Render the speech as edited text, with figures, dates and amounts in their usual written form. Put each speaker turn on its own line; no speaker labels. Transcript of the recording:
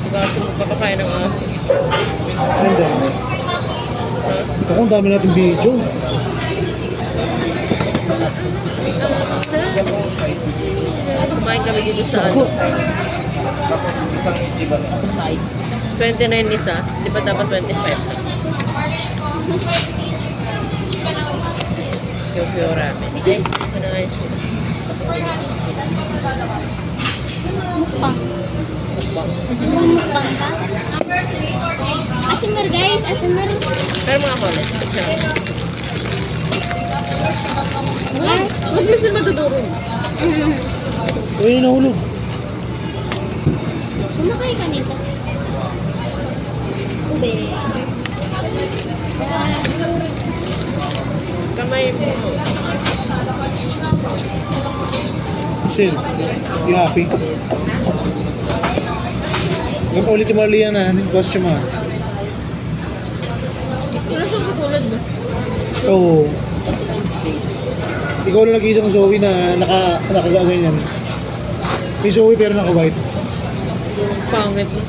Sigaso mo pa kakain ng aso.
Ang dami. Ako, ang dami natin video.
Kumain kami dito sa
Ako.
Tapos isang ichiban.
29 isa. Di ba dapat 25? Yung ramen. Ito na nga yung sushi.
Mukbang. Mukbang ka? Asimir guys, asimir.
Pero mga kulit.
Wala.
Huwag mo sila maduduro.
Uy, nahulog.
Kumakay ka nito. Ube.
Kamay mo.
Sil, you happy? Ngayon ulit yung Marlia na, costume ha.
Wala siyang katulad mo.
Oo. Ikaw na nag-iisang Zoe na nakaganyan. May Zoe pero naka-white.
Pangit mo.